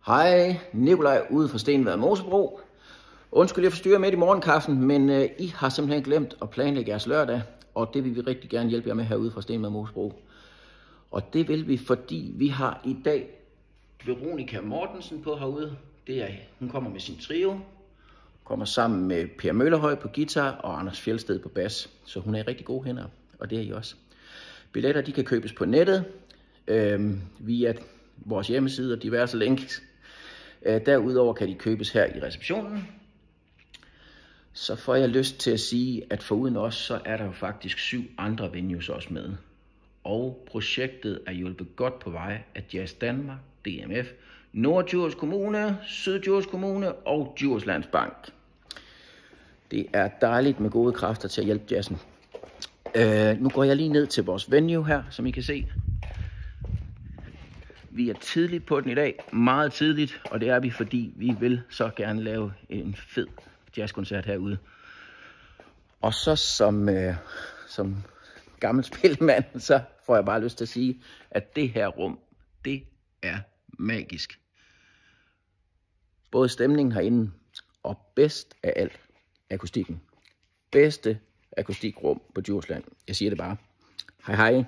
Hej, Nikolaj ude fra Stenvad Mosebro. Undskyld, jeg forstyrrer midt i morgenkaffen, men I har simpelthen glemt at planlægge jeres lørdag, og det vil vi rigtig gerne hjælpe jer med herude fra Stenvad Mosebro. Og det vil vi, fordi vi har i dag Veronica Mortensen på herude. Hun kommer med sin trio, kommer sammen med Per Møllerhøj på guitar og Anders Fjeldsted på bas. Så hun er i rigtig gode hænder, og det er I også. Billetter de kan købes på nettet via vores hjemmeside og diverse links. Derudover kan de købes her i receptionen. Så får jeg lyst til at sige, at foruden os, så er der jo faktisk 7 andre venues også med. Og projektet er hjulpet godt på vej af Jazz Danmark, DMF, Norddjurs Kommune, Syddjurs Kommune og Djurslands Bank. Det er dejligt med gode kræfter til at hjælpe jazzen. Nu går jeg lige ned til vores venue her, som I kan se. Vi er tidligt på den i dag, meget tidligt, og det er vi, fordi vi vil så gerne lave en fed jazzkoncert herude. Og så som gammel spilmand, så får jeg bare lyst til at sige, at det her rum, det er magisk. Både stemningen herinde, og bedst af alt, akustikken. Bedste akustikrum på Djursland. Jeg siger det bare. Hej hej.